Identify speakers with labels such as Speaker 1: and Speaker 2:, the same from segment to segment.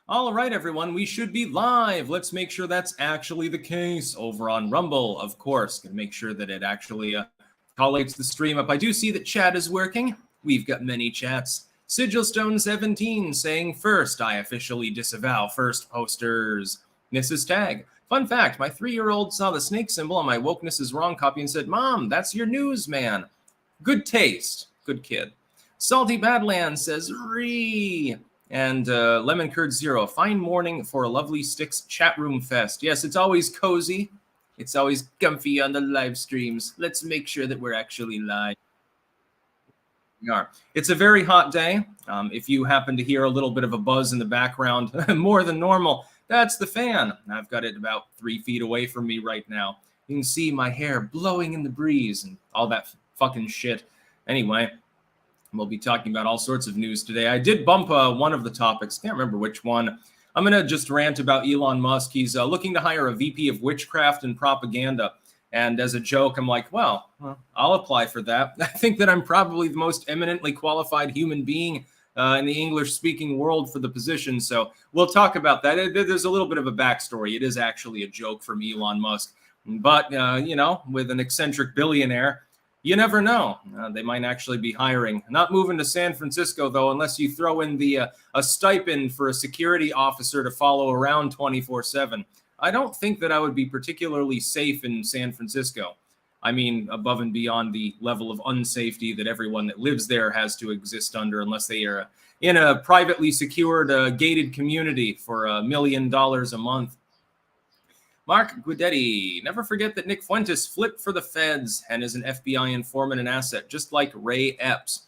Speaker 1: All right, everyone, we should be live. Let's make sure that's actually the case over on Rumble, of course. Gonna make sure that it actually collates the stream up. I do see that chat is working. We've got many chats. Sigilstone17 saying first, I officially disavow first posters. Mrs. Tag. Fun fact, my 3-year-old saw the snake symbol on my Wokeness is Wrong copy and said, Mom, that's your news, man. Good taste. Good kid. Salty Badlands says, Ree. And Lemon Curd Zero, fine morning for a lovely Sticks chat room fest. Yes, it's always cozy. It's always comfy on the live streams. Let's make sure that we're actually live. We are. It's a very hot day. If you happen to hear a little bit of a buzz in the background, more than normal, that's the fan. I've got it about 3 feet away from me right now. You can see my hair blowing in the breeze and all that fucking shit. Anyway, we'll be talking about all sorts of news today. I did bump one of the topics. Can't remember which one. I'm going to just rant about Elon Musk. He's looking to hire a VP of Witchcraft and Propaganda. And as a joke, I'm like, well, I'll apply for that. I think that I'm probably the most eminently qualified human being in the English-speaking world for the position. So we'll talk about that. There's a little bit of a backstory. It is actually a joke from Elon Musk. But, you know, with an eccentric billionaire, you never know. They might actually be hiring. Not moving to San Francisco, though, unless you throw in the a stipend for a security officer to follow around 24/7. I don't think that I would be particularly safe in San Francisco. I mean, above and beyond the level of unsafety that everyone that lives there has to exist under, unless they are in a privately secured, gated community for $1 million a month. Mark Guidetti, never forget that Nick Fuentes flipped for the feds and is an FBI informant and asset, just like Ray Epps.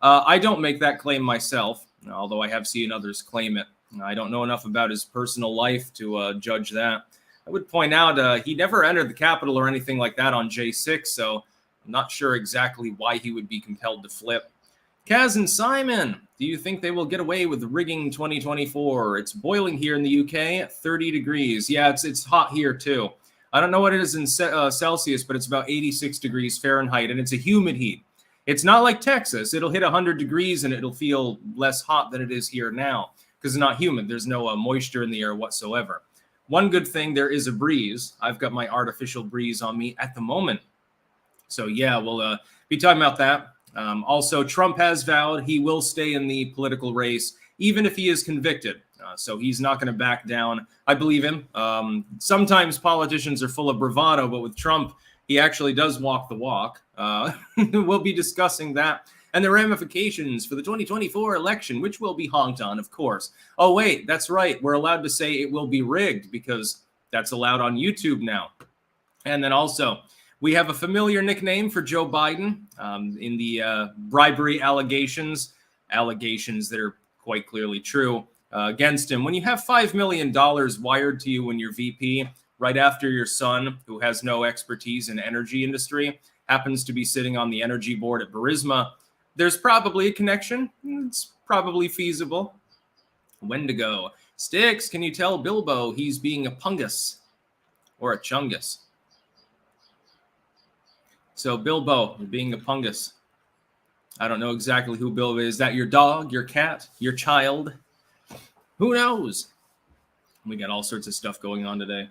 Speaker 1: I don't make that claim myself, although I have seen others claim it. I don't know enough about his personal life to judge that. I would point out he never entered the Capitol or anything like that on J6, so I'm not sure exactly why he would be compelled to flip. Kaz and Simon, do you think they will get away with rigging 2024? It's boiling here in the UK, 30 degrees. Yeah, it's hot here too. I don't know what it is in Celsius, but it's about 86 degrees Fahrenheit, and it's a humid heat. It's not like Texas. It'll hit 100 degrees, and it'll feel less hot than it is here now because it's not humid. There's no moisture in the air whatsoever. One good thing, there is a breeze. I've got my artificial breeze on me at the moment. So, yeah, we'll be talking about that. Also, Trump has vowed he will stay in the political race, even if he is convicted. So he's not going to back down. I believe him. Sometimes politicians are full of bravado, but with Trump, he actually does walk the walk. We'll be discussing that and the ramifications for the 2024 election, which will be honked on, of course. Oh, wait, that's right. We're allowed to say it will be rigged because that's allowed on YouTube now. And then also, we have a familiar nickname for Joe Biden in the bribery allegations that are quite clearly true against him. When you have $5 million wired to you when you're VP, right after your son, who has no expertise in energy industry, happens to be sitting on the energy board at Burisma, there's probably a connection. It's probably feasible. Wendigo. Sticks, can you tell Bilbo he's being a pungus or a chungus? So Bilbo, being a pungus. I don't know exactly who Bilbo is. Is that your dog, your cat, your child? Who knows? We got all sorts of stuff going on today.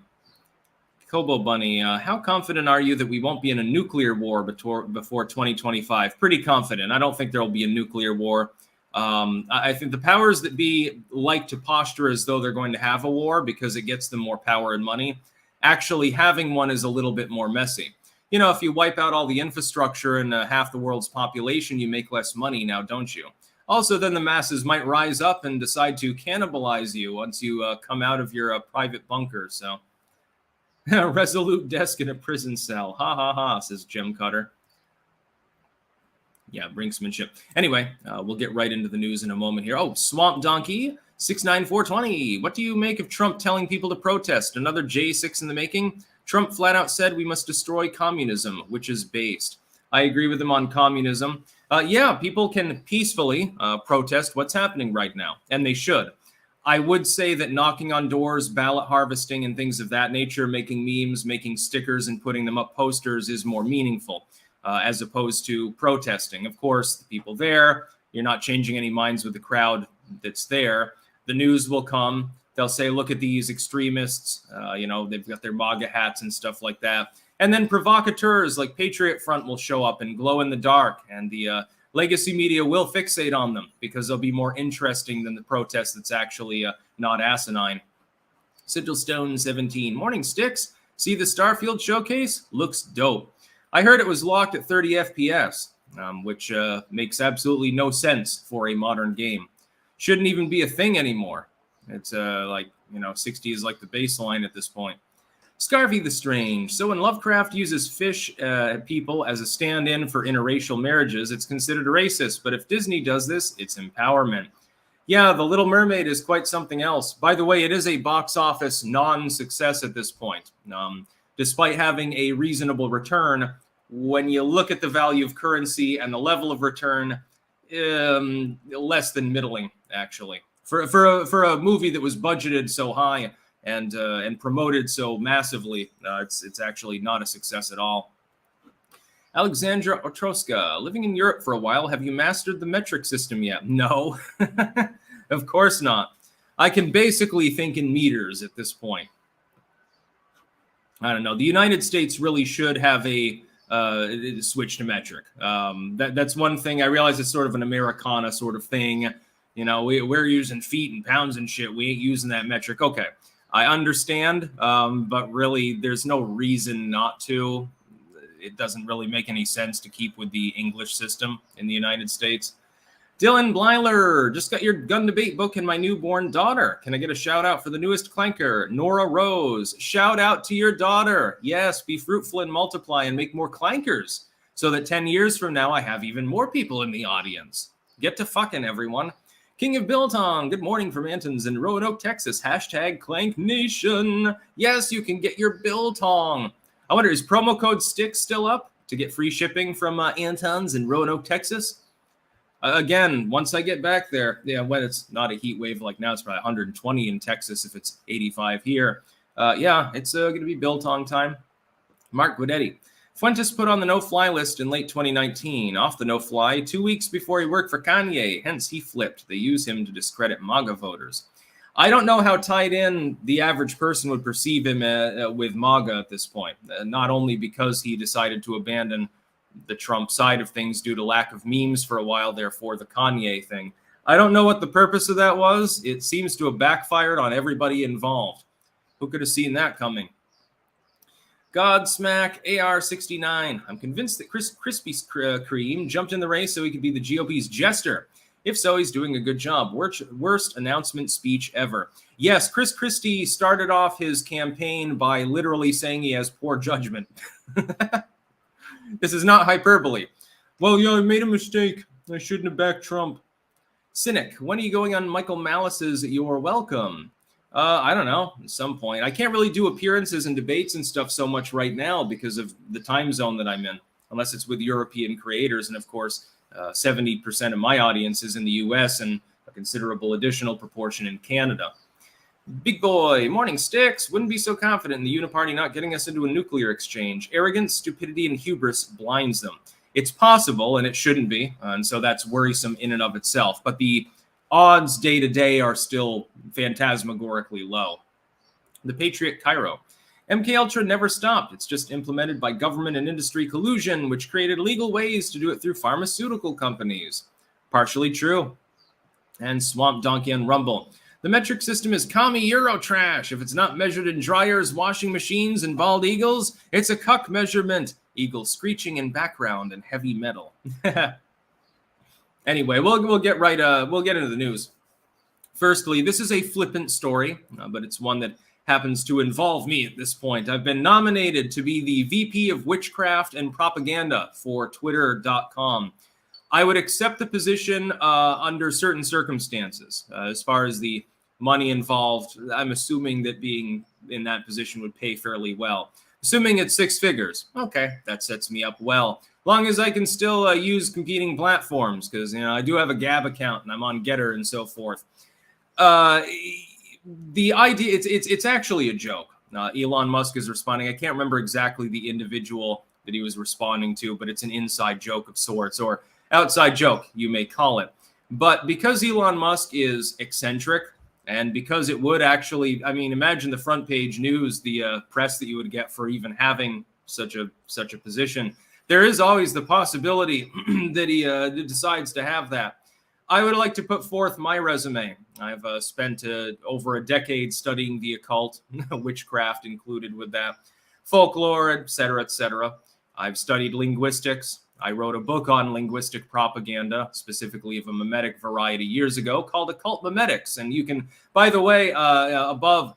Speaker 1: Kobo Bunny, how confident are you that we won't be in a nuclear war before 2025? Pretty confident. I don't think there will be a nuclear war. I think the powers that be like to posture as though they're going to have a war because it gets them more power and money. Actually, having one is a little bit more messy. You know, if you wipe out all the infrastructure and half the world's population, you make less money now, don't you? Also, then the masses might rise up and decide to cannibalize you once you come out of your private bunker. So, resolute desk in a prison cell. Ha ha ha, says Gem Cutter. Yeah, brinksmanship. Anyway, we'll get right into the news in a moment here. Oh, Swamp Donkey, 69420. What do you make of Trump telling people to protest? Another J6 in the making? Trump flat out said we must destroy communism, which is based. I agree with him on communism. Yeah, people can peacefully protest what's happening right now, and they should. I would say that knocking on doors, ballot harvesting, and things of that nature, making memes, making stickers, and putting them up posters is more meaningful as opposed to protesting. Of course, the people there, you're not changing any minds with the crowd that's there. the news will come. They'll say, look at these extremists, they've got their MAGA hats and stuff like that. And then provocateurs like Patriot Front will show up and glow in the dark, and the legacy media will fixate on them because they'll be more interesting than the protest that's actually not asinine. Sigil Stone 17, morning Sticks. See the Starfield showcase? Looks dope. I heard it was locked at 30 FPS, which makes absolutely no sense for a modern game. Shouldn't even be a thing anymore. It's 60 is like the baseline at this point. Scarvy the Strange. So when Lovecraft uses fish people as a stand-in for interracial marriages, it's considered racist. But if Disney does this, it's empowerment. Yeah, The Little Mermaid is quite something else. By the way, it is a box office non-success at this point. Despite having a reasonable return, when you look at the value of currency and the level of return, less than middling, actually. For a movie that was budgeted so high and promoted so massively, it's actually not a success at all. Alexandra Otroska, living in Europe for a while, have you mastered the metric system yet? No, of course not. I can basically think in meters at this point. I don't know. The United States really should have a switch to metric. That's one thing. I realize it's sort of an Americana sort of thing. We're using feet and pounds and shit. We ain't using that metric. Okay, I understand, but really there's no reason not to. It doesn't really make any sense to keep with the English system in the United States. Dylan Blyler, just got your gun debate book and my newborn daughter. Can I get a shout out for the newest clanker? Nora Rose, shout out to your daughter. Yes, be fruitful and multiply and make more clankers so that 10 years from now I have even more people in the audience. Get to fucking everyone. King of Biltong, good morning from Antons in Roanoke, Texas. Hashtag Clank Nation. Yes, you can get your Biltong. I wonder, is promo code STICK still up to get free shipping from Antons in Roanoke, Texas? Again, once I get back there, when it's not a heat wave like now, it's probably 120 in Texas if it's 85 here. It's going to be Biltong time. Mark Guidetti. Fuentes put on the no-fly list in late 2019, off the no-fly 2 weeks before he worked for Kanye, hence he flipped. They use him to discredit MAGA voters. I don't know how tied in the average person would perceive him with MAGA at this point, not only because he decided to abandon the Trump side of things due to lack of memes for a while, therefore the Kanye thing. I don't know what the purpose of that was. It seems to have backfired on everybody involved. Who could have seen that coming? Godsmack AR69. I'm convinced that Krispy Kreme jumped in the race so he could be the GOP's jester. If so, he's doing a good job. Worst announcement speech ever. Yes, Chris Christie started off his campaign by literally saying he has poor judgment. This is not hyperbole. Well, I made a mistake. I shouldn't have backed Trump. Cynic, when are you going on Michael Malice's You're Welcome? I don't know, at some point. I can't really do appearances and debates and stuff so much right now because of the time zone that I'm in, unless it's with European creators. And of course, 70% of my audience is in the US and a considerable additional proportion in Canada. Big boy, morning Sticks. Wouldn't be so confident in the Uniparty not getting us into a nuclear exchange. Arrogance, stupidity, and hubris blinds them. It's possible, and it shouldn't be, and so that's worrisome in and of itself. But the odds day to day are still phantasmagorically low. The Patriot Cairo. MK Ultra never stopped. It's just implemented by government and industry collusion, which created legal ways to do it through pharmaceutical companies. Partially true. And Swamp Donkey and Rumble. The metric system is commie Euro trash. If it's not measured in dryers, washing machines, and bald eagles, it's a cuck measurement. Eagles screeching in background and heavy metal. Anyway, we'll get into the news. Firstly, this is a flippant story, but it's one that happens to involve me at this point. I've been nominated to be the VP of Witchcraft and Propaganda for Twitter.com. I would accept the position under certain circumstances. As far as the money involved, I'm assuming that being in that position would pay fairly well. Assuming it's six figures, okay, that sets me up well. Long as I can still use competing platforms, because I do have a Gab account and I'm on Getter and so forth. The idea, it's actually a joke. Elon Musk is responding. I can't remember exactly the individual that he was responding to, but it's an inside joke of sorts, or outside joke, you may call it. But because Elon Musk is eccentric, And because it would actually, I mean, imagine the front page news, the press that you would get for even having such a position. There is always the possibility that he decides to have that. I would like to put forth my resume. I've spent over a decade studying the occult, witchcraft included with that, folklore, etc., etc. I've studied linguistics. I wrote a book on linguistic propaganda, specifically of a mimetic variety years ago called Occult Mimetics. And you can, by the way, above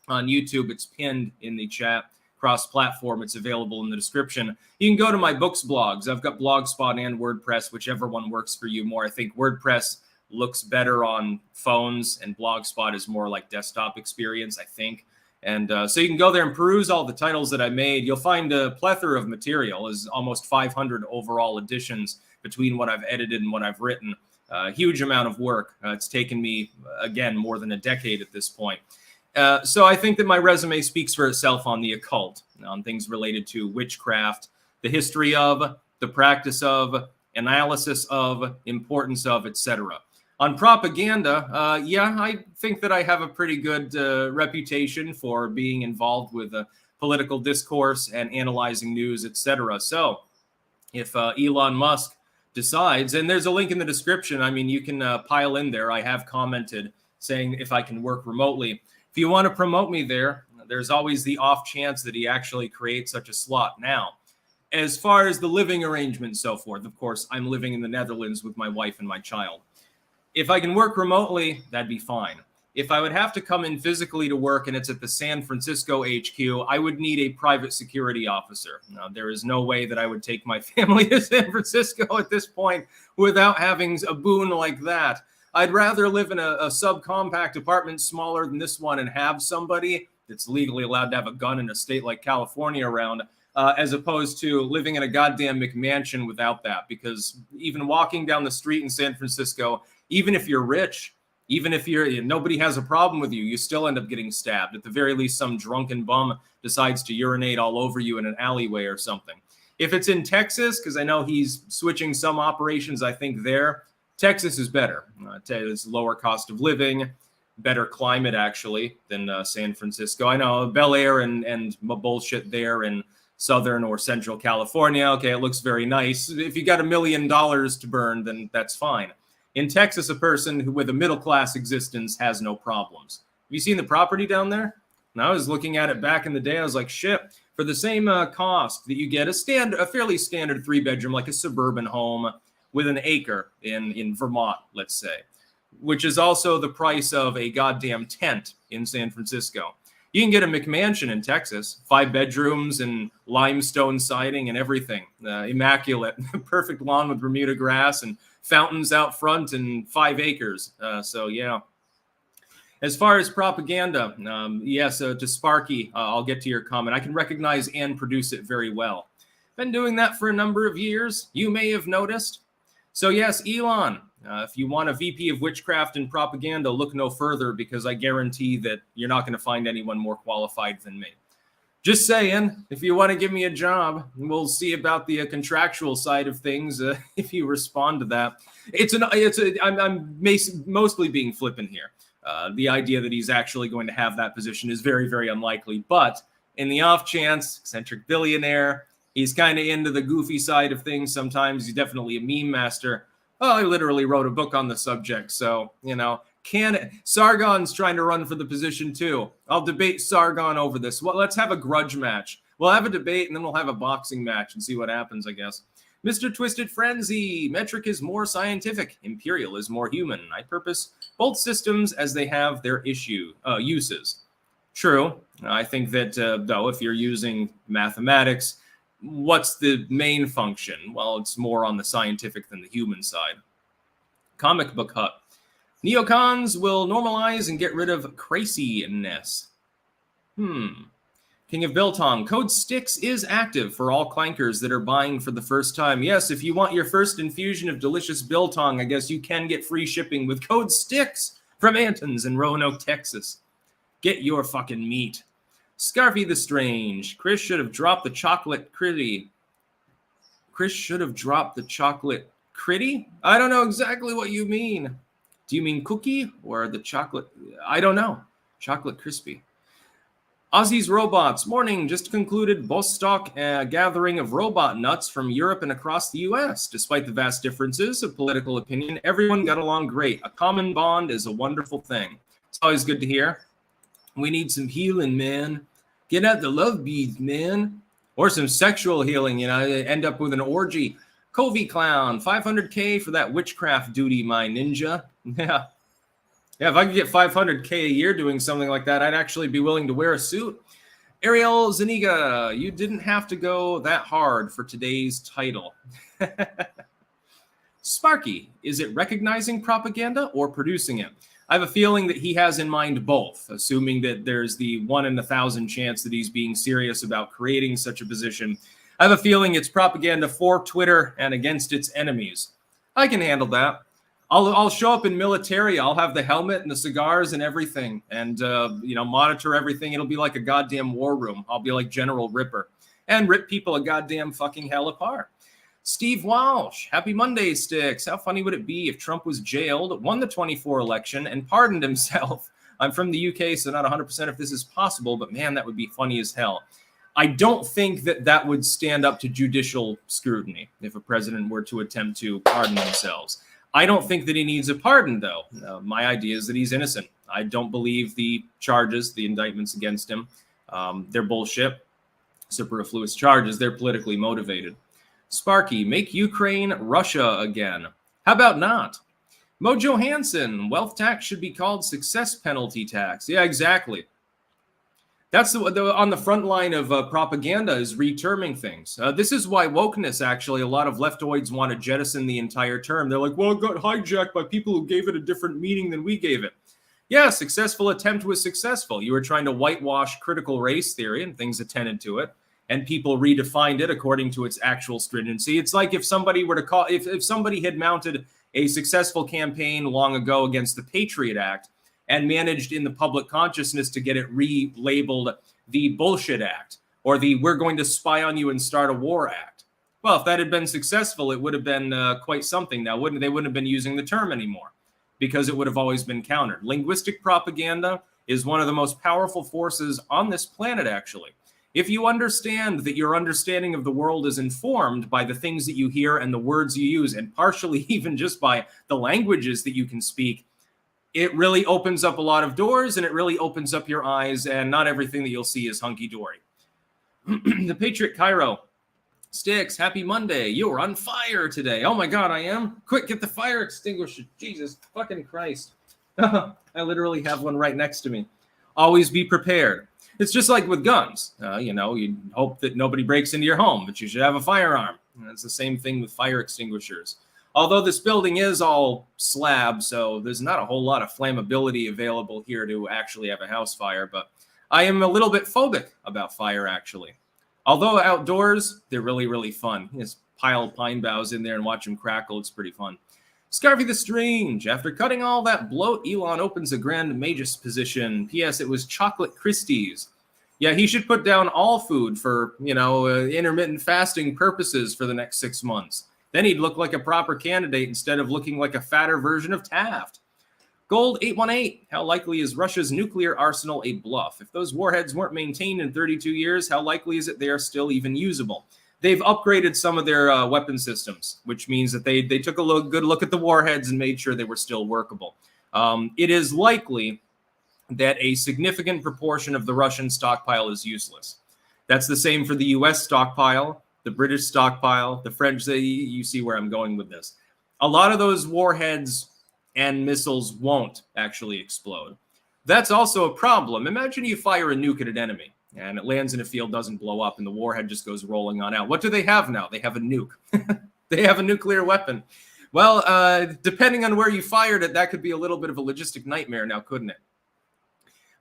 Speaker 1: on YouTube, it's pinned in the chat, cross-platform. It's available in the description. You can go to my books blogs. I've got Blogspot and WordPress, whichever one works for you more. I think WordPress looks better on phones, and Blogspot is more like desktop experience, I think. And so you can go there and peruse all the titles that I made. You'll find a plethora of material. There's almost 500 overall editions between what I've edited and what I've written. A huge amount of work. It's taken me, again, more than a decade at this point. So I think that my resume speaks for itself on the occult, on things related to witchcraft, the history of, the practice of, analysis of, importance of, etc. On propaganda, yeah, I think that I have a pretty good reputation for being involved with political discourse and analyzing news, etc. So if Elon Musk decides, and there's a link in the description, I mean, you can pile in there. I have commented saying if I can work remotely. If you want to promote me there, there's always the off chance that he actually creates such a slot. Now, as far as the living arrangement and so forth, of course, I'm living in the Netherlands with my wife and my child. If I can work remotely, that'd be fine. If I would have to come in physically to work and it's at the San Francisco HQ, I would need a private security officer. Now, there is no way that I would take my family to San Francisco at this point without having a boon like that. I'd rather live in a subcompact apartment smaller than this one and have somebody that's legally allowed to have a gun in a state like California around, as opposed to living in a goddamn McMansion without that. Because even walking down the street in San Francisco, even if you're rich, even if nobody has a problem with you, you still end up getting stabbed. At the very least, some drunken bum decides to urinate all over you in an alleyway or something. If it's in Texas, because I know he's switching some operations, I think there, Texas is better. It's lower cost of living, better climate actually than San Francisco. I know Bel Air and bullshit there in Southern or Central California. Okay, it looks very nice. If you got $1 million to burn, then that's fine. In Texas, a person who with a middle-class existence has no problems. Have you seen the property down there? And I was looking at it back in the day. I was like, shit, for the same cost that you get a fairly standard 3-bedroom, like a suburban home with an acre in Vermont, let's say, which is also the price of a goddamn tent in San Francisco. You can get a McMansion in Texas, 5 bedrooms and limestone siding and everything, immaculate, perfect lawn with Bermuda grass and fountains out front and 5 acres. So yeah. As far as propaganda, yes, to Sparky, I'll get to your comment. I can recognize and produce it very well. Been doing that for a number of years. You may have noticed. So yes, Elon, if you want a VP of witchcraft and propaganda, look no further, because I guarantee that you're not going to find anyone more qualified than me. Just saying, if you want to give me a job, we'll see about the contractual side of things. If you respond to that, I'm mostly being flippant here. The idea that he's actually going to have that position is very, very unlikely. But in the off chance, eccentric billionaire, he's kind of into the goofy side of things. Sometimes he's definitely a meme master. Oh, I literally wrote a book on the subject. So, Sargon's trying to run for the position too. I'll debate Sargon over this. Well, let's have a grudge match. We'll have a debate and then we'll have a boxing match and see what happens, I guess. Mr. Twisted Frenzy, metric is more scientific. Imperial is more human. I purpose both systems as they have their uses. True. I think that, though, if you're using mathematics, what's the main function? Well, it's more on the scientific than the human side. Comic Book Hut. Neocons will normalize and get rid of craziness. King of Biltong. Code Sticks is active for all clankers that are buying for the first time. Yes, if you want your first infusion of delicious Biltong, I guess you can get free shipping with Code Sticks from Anton's in Roanoke, Texas. Get your fucking meat. Scarfy the Strange. Chris should have dropped the chocolate critty. Chris should have dropped the chocolate critty? I don't know exactly what you mean. Do you mean cookie or the chocolate? I don't know. Chocolate crispy. Aussie's Robots. Morning. Just concluded Bostock gathering of robot nuts from Europe and across the U.S. Despite the vast differences of political opinion, everyone got along great. A common bond is a wonderful thing. It's always good to hear. We need some healing, man. Get out the love beads, man. Or some sexual healing, end up with an orgy. Covey Clown, 500K for that witchcraft duty, my ninja. Yeah. Yeah, if I could get 500K a year doing something like that, I'd actually be willing to wear a suit. Ariel Zaniga, you didn't have to go that hard for today's title. Sparky, is it recognizing propaganda or producing it? I have a feeling that he has in mind both, assuming that there's the 1 in 1,000 chance that he's being serious about creating such a position. I have a feeling it's propaganda for Twitter and against its enemies. I can handle that. I'll show up in military. I'll have the helmet and the cigars and everything, and monitor everything. It'll be like a goddamn war room. I'll be like General Ripper and rip people a goddamn fucking hell apart. Steve Walsh, happy Monday, Sticks. How funny would it be if Trump was jailed, won the 24 election, and pardoned himself? I'm from the UK, so not 100% if this is possible, but man, that would be funny as hell. I don't think that would stand up to judicial scrutiny if a president were to attempt to pardon themselves. I don't think that he needs a pardon, though. My idea is that he's innocent. I don't believe the charges, the indictments against him. They're bullshit, superfluous charges. They're politically motivated. Sparky, make Ukraine Russia again. How about not? Mojo Hansen, wealth tax should be called success penalty tax. Yeah, exactly. That's on the front line of propaganda is reterming things. This is why wokeness, actually, a lot of leftoids want to jettison the entire term. They're like, well, it got hijacked by people who gave it a different meaning than we gave it. Yeah, successful attempt was successful. You were trying to whitewash critical race theory and things attended to it, and people redefined it according to its actual stringency. It's like if somebody were to call, if somebody had mounted a successful campaign long ago against the Patriot Act, and managed in the public consciousness to get it relabeled the Bullshit Act or the We're going to spy on you and start a war act. Well, if that had been successful, it would have been quite something now, wouldn't they? Wouldn't have been using the term anymore because it would have always been countered. Linguistic propaganda is one of the most powerful forces on this planet, actually. If you understand that your understanding of the world is informed by the things that you hear and the words you use, and partially even just by the languages that you can speak, it really opens up a lot of doors and it really opens up your eyes, and not everything that you'll see is hunky-dory. The Patriot Cairo. Sticks, happy Monday. You're on fire today. Oh my God, I am? Quick, get the fire extinguisher. Jesus fucking Christ. I literally have one right next to me. Always be prepared. It's just like with guns. You hope that nobody breaks into your home, but you should have a firearm. And it's the same thing with fire extinguishers. Although this building is all slab, so there's not a whole lot of flammability available here to actually have a house fire, but I am a little bit phobic about fire, actually. Although outdoors, they're really, really fun. You just pile pine boughs in there and watch them crackle. It's pretty fun. Scarfy the Strange. After cutting all that bloat, Elon opens a Grand Magus position. P.S. It was Chocolate Christie's. Yeah, he should put down all food for, intermittent fasting purposes for the next 6 months. Then he'd look like a proper candidate instead of looking like a fatter version of Taft. Gold 818. How likely is Russia's nuclear arsenal a bluff? If those warheads weren't maintained in 32 years, how likely is it they are still even usable? They've upgraded some of their weapon systems, which means that they took a good look at the warheads and made sure they were still workable. It is likely that a significant proportion of the Russian stockpile is useless. That's the same for the U.S. stockpile, the British stockpile, the French. You see where I'm going with this. A lot of those warheads and missiles won't actually explode. That's also a problem. Imagine you fire a nuke at an enemy and it lands in a field, doesn't blow up, and the warhead just goes rolling on out. What do they have now? They have a nuke. They have a nuclear weapon. Well, depending on where you fired it, that could be a little bit of a logistic nightmare now, couldn't it?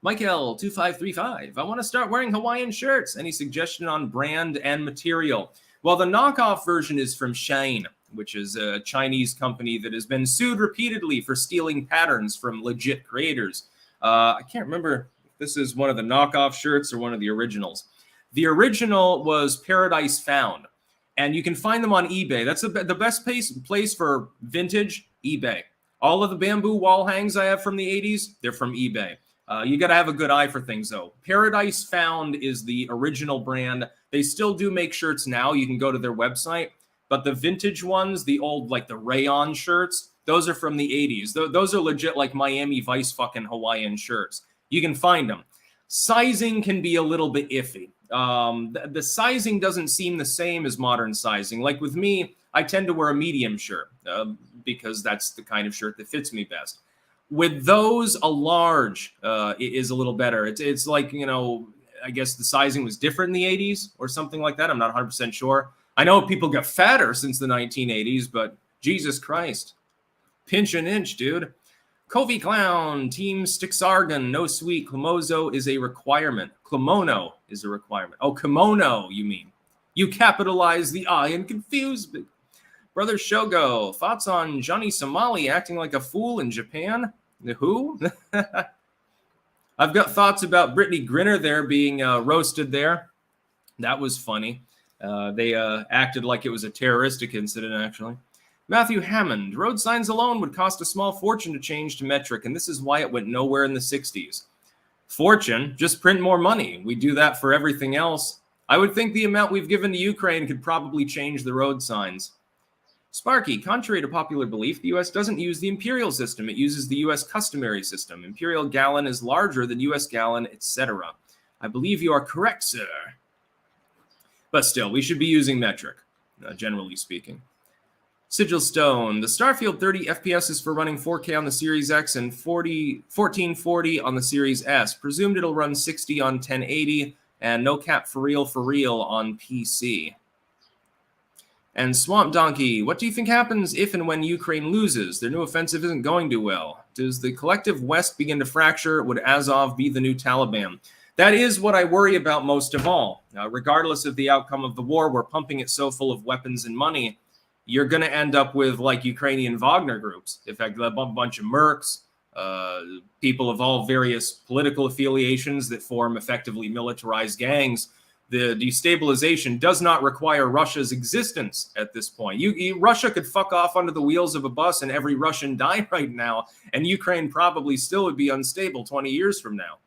Speaker 1: Michael 2535. I want to start wearing Hawaiian shirts. Any suggestion on brand and material? Well, the knockoff version is from Shine, which is a Chinese company that has been sued repeatedly for stealing patterns from legit creators. I can't remember if this is one of the knockoff shirts or one of the originals. The original was Paradise Found, and you can find them on eBay. That's the best place for vintage, eBay. All of the bamboo wall hangs I have from the 80s, they're from eBay. You got to have a good eye for things, though. Paradise Found is the original brand. They still do make shirts now. You can go to their website. But the vintage ones, the old, like the rayon shirts, those are from the 80s. Those are legit like Miami Vice fucking Hawaiian shirts. You can find them. Sizing can be a little bit iffy. The sizing doesn't seem the same as modern sizing. Like with me, I tend to wear a medium shirt because that's the kind of shirt that fits me best. With those, a large is a little better. It's like, you know, I guess the sizing was different in the 80s or something like that. I'm not 100% sure. I know people got fatter since the 1980s, but Jesus Christ. Pinch an inch, dude. Kovi Clown, Team Stixargan, no sweet. Clomozo is a requirement. Clomono is a requirement. Oh, kimono, you mean. You capitalize the I and confuse me. Brother Shogo, thoughts on Johnny Somali acting like a fool in Japan? Who? I've got thoughts about Brittany Grinner there being roasted there. That was funny. They acted like it was a terroristic incident, actually. Matthew Hammond, road signs alone would cost a small fortune to change to metric, and this is why it went nowhere in the 60s. Fortune? Just print more money. We do that for everything else. I would think the amount we've given to Ukraine could probably change the road signs. Sparky, contrary to popular belief, the U.S. doesn't use the imperial system. It uses the U.S. customary system. Imperial gallon is larger than U.S. gallon, etc. I believe you are correct, sir. But still, we should be using metric, generally speaking. Sigil Stone, the Starfield 30 FPS is for running 4K on the Series X and 1440 on the Series S. Presumed it'll run 60 on 1080 and no cap for real on PC. And Swamp Donkey, what do you think happens if and when Ukraine loses? Their new offensive isn't going too well. Does the collective West begin to fracture? Would Azov be the new Taliban? That is what I worry about most of all. Regardless of the outcome of the war, we're pumping it so full of weapons and money, you're going to end up with like Ukrainian Wagner groups. In fact, a bunch of mercs, people of all various political affiliations that form effectively militarized gangs. The destabilization does not require Russia's existence at this point. Russia could fuck off under the wheels of a bus and every Russian die right now, and Ukraine probably still would be unstable 20 years from now.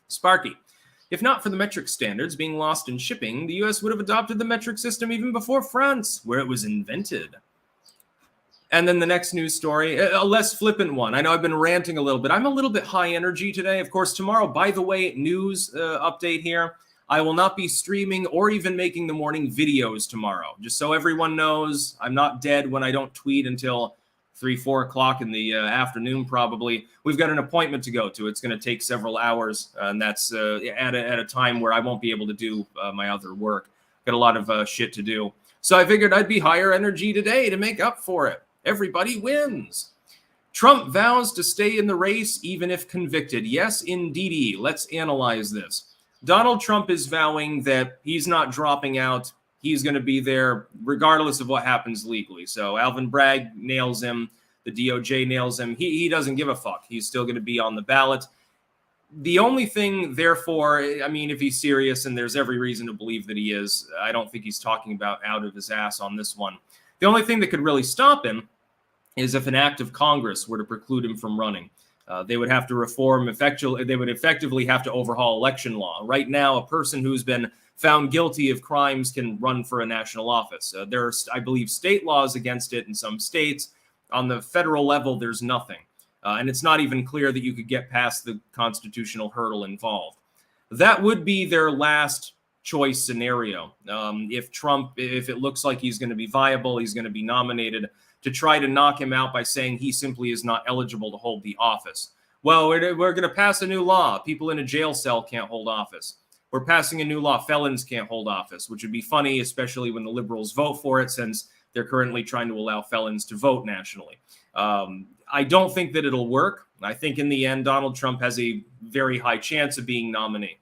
Speaker 1: Sparky, if not for the metric standards being lost in shipping, the U.S. would have adopted the metric system even before France, where it was invented. And then the next news story, a less flippant one. I know I've been ranting a little bit. I'm a little bit high energy today. Of course, tomorrow, by the way, news update here. I will not be streaming or even making the morning videos tomorrow. Just so everyone knows, I'm not dead when I don't tweet until 3, 4 o'clock in the afternoon, probably. We've got an appointment to go to. It's going to take several hours, and that's at a time where I won't be able to do my other work. Got a lot of shit to do. So I figured I'd be higher energy today to make up for it. Everybody wins. Trump vows to stay in the race even if convicted. Yes, indeedy. Let's analyze this. Donald Trump is vowing that he's not dropping out. He's going to be there regardless of what happens legally. So Alvin Bragg nails him. The DOJ nails him. He doesn't give a fuck. He's still going to be on the ballot. The only thing, therefore, I mean, if he's serious, and there's every reason to believe that he is, I don't think he's talking about out of his ass on this one. The only thing that could really stop him is if an act of Congress were to preclude him from running. They would have to reform effectively. They would effectively have to overhaul election law. Right now, a person who's been found guilty of crimes can run for a national office. There are, I believe, state laws against it in some states. On the federal level, there's nothing. And it's not even clear that you could get past the constitutional hurdle involved. That would be their last choice scenario. If it looks like he's going to be viable, he's going to be nominated, to try to knock him out by saying he simply is not eligible to hold the office. Well, we're going to pass a new law. People in a jail cell can't hold office. We're passing a new law. Felons can't hold office, which would be funny, especially when the liberals vote for it, since they're currently trying to allow felons to vote nationally. I don't think that it'll work. I think in the end, Donald Trump has a very high chance of being nominated.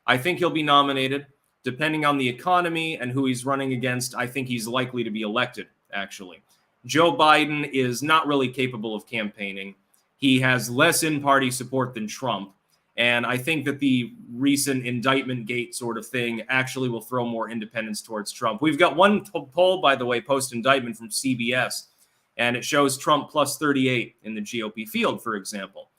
Speaker 1: I think he'll be nominated. Depending on the economy and who he's running against, I think he's likely to be elected, actually. Joe Biden is not really capable of campaigning. He has less in-party support than Trump. And I think that the recent indictment gate sort of thing actually will throw more independence towards Trump. We've got one poll, by the way, post-indictment from CBS. And it shows Trump plus 38 in the GOP field, for example.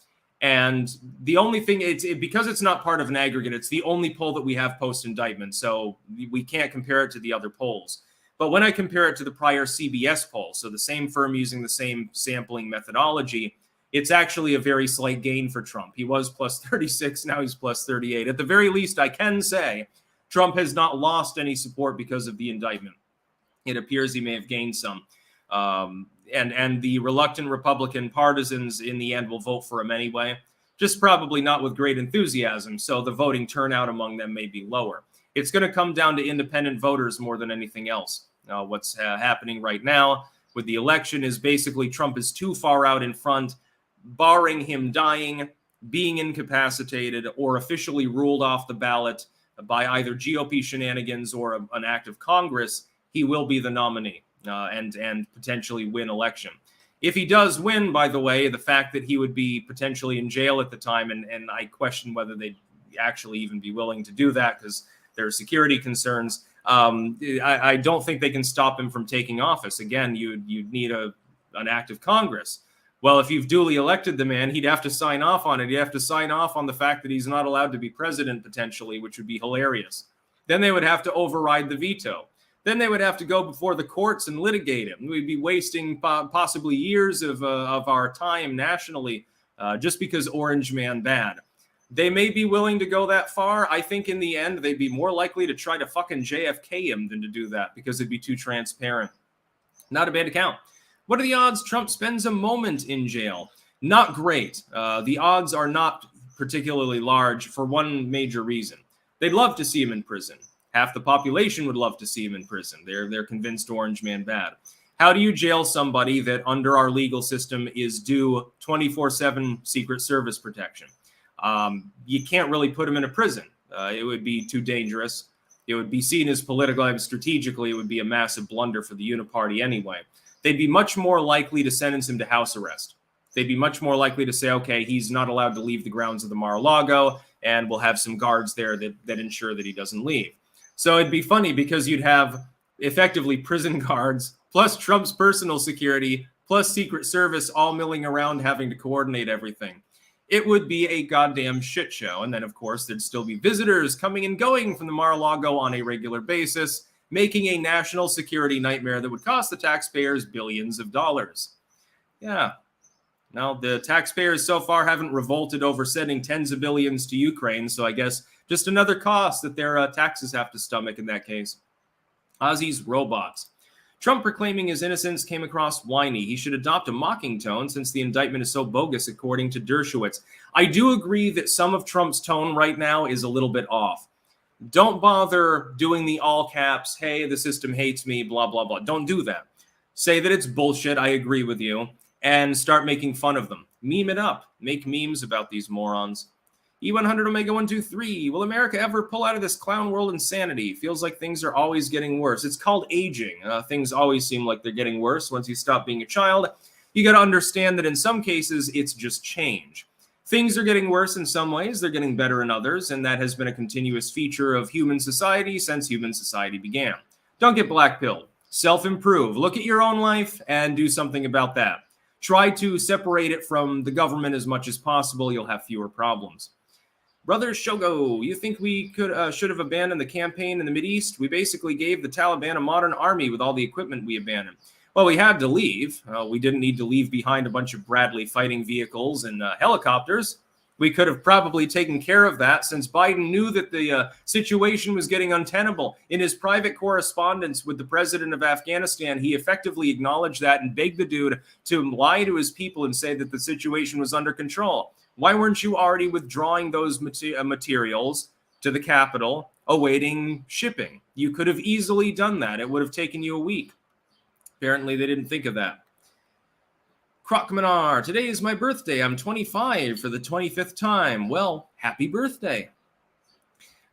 Speaker 1: And the only thing, because it's not part of an aggregate, it's the only poll that we have post-indictment, so we can't compare it to the other polls. But when I compare it to the prior CBS poll, so the same firm using the same sampling methodology, it's actually a very slight gain for Trump. He was plus 36, now he's plus 38. At the very least, I can say Trump has not lost any support because of the indictment. It appears he may have gained some. And the reluctant Republican partisans in the end will vote for him anyway, just probably not with great enthusiasm. So the voting turnout among them may be lower. It's going to come down to independent voters more than anything else. What's happening right now with the election is basically Trump is too far out in front, barring him dying, being incapacitated, or officially ruled off the ballot by either GOP shenanigans or an act of Congress. He will be the nominee. And potentially win election. If he does win, by the way, the fact that he would be potentially in jail at the time, and I question whether they'd actually even be willing to do that because there are security concerns. I don't think they can stop him from taking office. Again, you'd need an act of Congress. Well, if you've duly elected the man, he'd have to sign off on it. He'd have to sign off on the fact that he's not allowed to be president potentially, which would be hilarious. Then they would have to override the veto. Then they would have to go before the courts and litigate him. We'd be wasting possibly years of our time nationally just because Orange Man bad. They may be willing to go that far. I think in the end, they'd be more likely to try to fucking JFK him than to do that because it'd be too transparent. Not a bad account. What are the odds Trump spends a moment in jail? Not great. The odds are not particularly large for one major reason. They'd love to see him in prison. Half the population would love to see him in prison. They're convinced Orange Man bad. How do you jail somebody that under our legal system is due 24/7 Secret Service protection? You can't really put him in a prison. It would be too dangerous. It would be seen as political and strategically. It would be a massive blunder for the Uniparty anyway. They'd be much more likely to sentence him to house arrest. They'd be much more likely to say, okay, he's not allowed to leave the grounds of the Mar-a-Lago, and we'll have some guards there that ensure that he doesn't leave. So it'd be funny because you'd have effectively prison guards plus Trump's personal security plus Secret Service all milling around having to coordinate everything. It would be a goddamn shit show. And then, of course, there'd still be visitors coming and going from the Mar-a-Lago on a regular basis, making a national security nightmare that would cost the taxpayers billions of dollars. Yeah. Now, the taxpayers so far haven't revolted over sending tens of billions to Ukraine, so I guess just another cost that their taxes have to stomach in that case. Ozzy's robots. Trump proclaiming his innocence came across whiny. He should adopt a mocking tone since the indictment is so bogus, according to Dershowitz. I do agree that some of Trump's tone right now is a little bit off. Don't bother doing the all caps, hey, the system hates me, blah, blah, blah. Don't do that. Say that it's bullshit, I agree with you, and start making fun of them. Meme it up. Make memes about these morons. E100 Omega 123. Will America ever pull out of this clown world insanity? Feels like things are always getting worse. It's called aging. Things always seem like they're getting worse once you stop being a child. You got to understand that in some cases, it's just change. Things are getting worse in some ways. They're getting better in others. And that has been a continuous feature of human society since human society began. Don't get black-pilled. Self-improve. Look at your own life and do something about that. Try to separate it from the government as much as possible. You'll have fewer problems. Brother Shogo, you think we should have abandoned the campaign in the Mideast? We basically gave the Taliban a modern army with all the equipment we abandoned. Well, we had to leave. We didn't need to leave behind a bunch of Bradley fighting vehicles and helicopters. We could have probably taken care of that since Biden knew that the situation was getting untenable. In his private correspondence with the president of Afghanistan, he effectively acknowledged that and begged the dude to lie to his people and say that the situation was under control. Why weren't you already withdrawing those materials to the capital, awaiting shipping? You could have easily done that. It would have taken you a week. Apparently, they didn't think of that. Crocmanar, today is my birthday. I'm 25 for the 25th time. Well, happy birthday.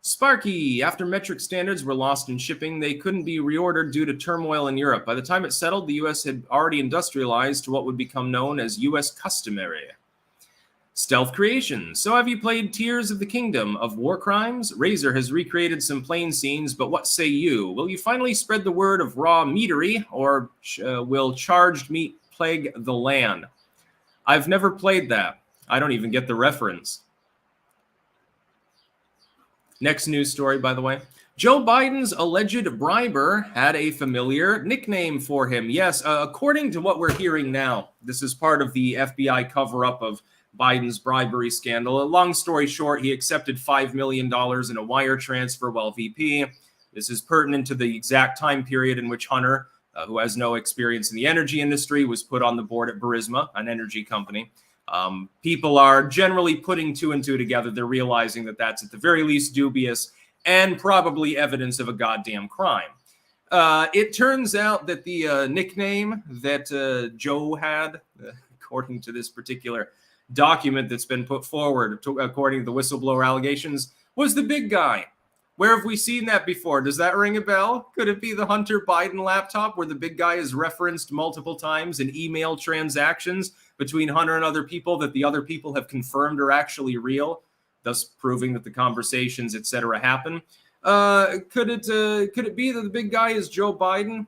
Speaker 1: Sparky, after metric standards were lost in shipping, they couldn't be reordered due to turmoil in Europe. By the time it settled, the U.S. had already industrialized to what would become known as U.S. customary. Stealth Creation. So have you played Tears of the Kingdom of War Crimes? Razor has recreated some plain scenes, but what say you? Will you finally spread the word of raw meatery, or will charged meat Plague the Land. I've never played that. I don't even get the reference. Next news story, by the way. Joe Biden's alleged briber had a familiar nickname for him. Yes, according to what we're hearing now, this is part of the FBI cover-up of Biden's bribery scandal. Long story short, he accepted $5 million in a wire transfer while VP. This is pertinent to the exact time period in which Hunter, who has no experience in the energy industry, was put on the board at Burisma, an energy company. People are generally putting two and two together. They're realizing that that's at the very least dubious and probably evidence of a goddamn crime. It turns out that the nickname that Joe had, according to this particular document that's been put forward, according to the whistleblower allegations, was the big guy. Where have we seen that before? Does that ring a bell? Could it be the Hunter Biden laptop where the big guy is referenced multiple times in email transactions between Hunter and other people that the other people have confirmed are actually real, thus proving that the conversations, etc., happen? Could it be that the big guy is Joe Biden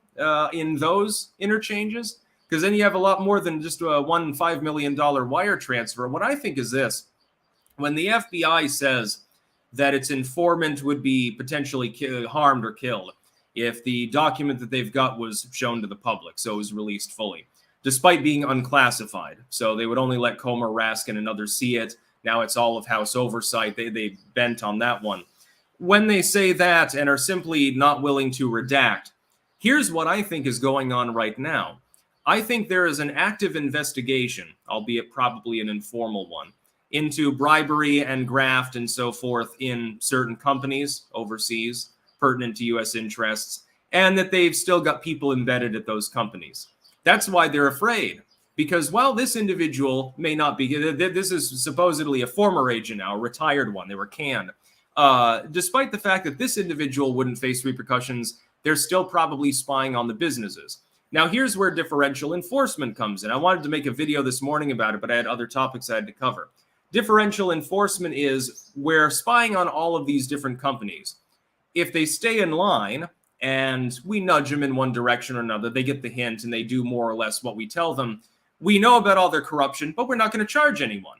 Speaker 1: in those interchanges? Because then you have a lot more than just one $5 million wire transfer. What I think is this. When the FBI says that its informant would be potentially harmed or killed if the document that they've got was shown to the public, so it was released fully, despite being unclassified. So they would only let Comer, Raskin, and others see it. Now it's all of House oversight. They bent on that one. When they say that and are simply not willing to redact, here's what I think is going on right now. I think there is an active investigation, albeit probably an informal one, into bribery and graft and so forth in certain companies overseas, pertinent to U.S. interests, and that they've still got people embedded at those companies. That's why they're afraid. Because while this individual may not be, this is supposedly a former agent now, a retired one, they were canned. Despite the fact that this individual wouldn't face repercussions, they're still probably spying on the businesses. Now, here's where differential enforcement comes in. I wanted to make a video this morning about it, but I had other topics I had to cover. Differential enforcement is where spying on all of these different companies, if they stay in line and we nudge them in one direction or another, they get the hint and they do more or less what we tell them. We know about all their corruption, but we're not going to charge anyone.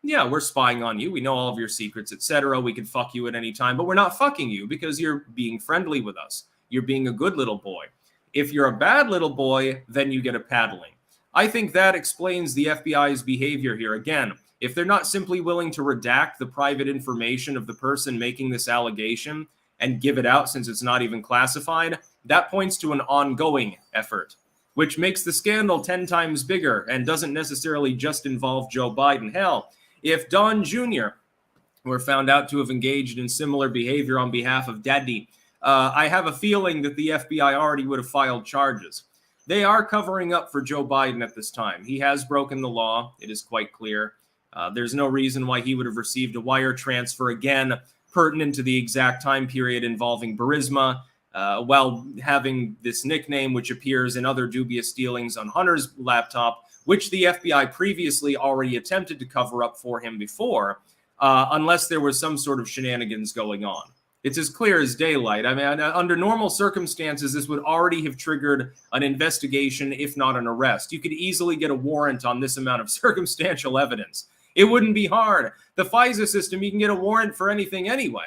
Speaker 1: Yeah, we're spying on you. We know all of your secrets, etc. We can fuck you at any time, but we're not fucking you because you're being friendly with us. You're being a good little boy. If you're a bad little boy, then you get a paddling. I think that explains the FBI's behavior here. Again, if they're not simply willing to redact the private information of the person making this allegation and give it out since it's not even classified, that points to an ongoing effort, which makes the scandal 10 times bigger and doesn't necessarily just involve Joe Biden. Hell, if Don Jr. were found out to have engaged in similar behavior on behalf of Daddy, I have a feeling that the FBI already would have filed charges. They are covering up for Joe Biden at this time. He has broken the law. It is quite clear. There's no reason why he would have received a wire transfer, again, pertinent to the exact time period involving Burisma, while having this nickname, which appears in other dubious dealings on Hunter's laptop, which the FBI previously already attempted to cover up for him before, unless there was some sort of shenanigans going on. It's as clear as daylight. I mean, under normal circumstances, this would already have triggered an investigation, if not an arrest. You could easily get a warrant on this amount of circumstantial evidence. It wouldn't be hard. The FISA system, you can get a warrant for anything anyway.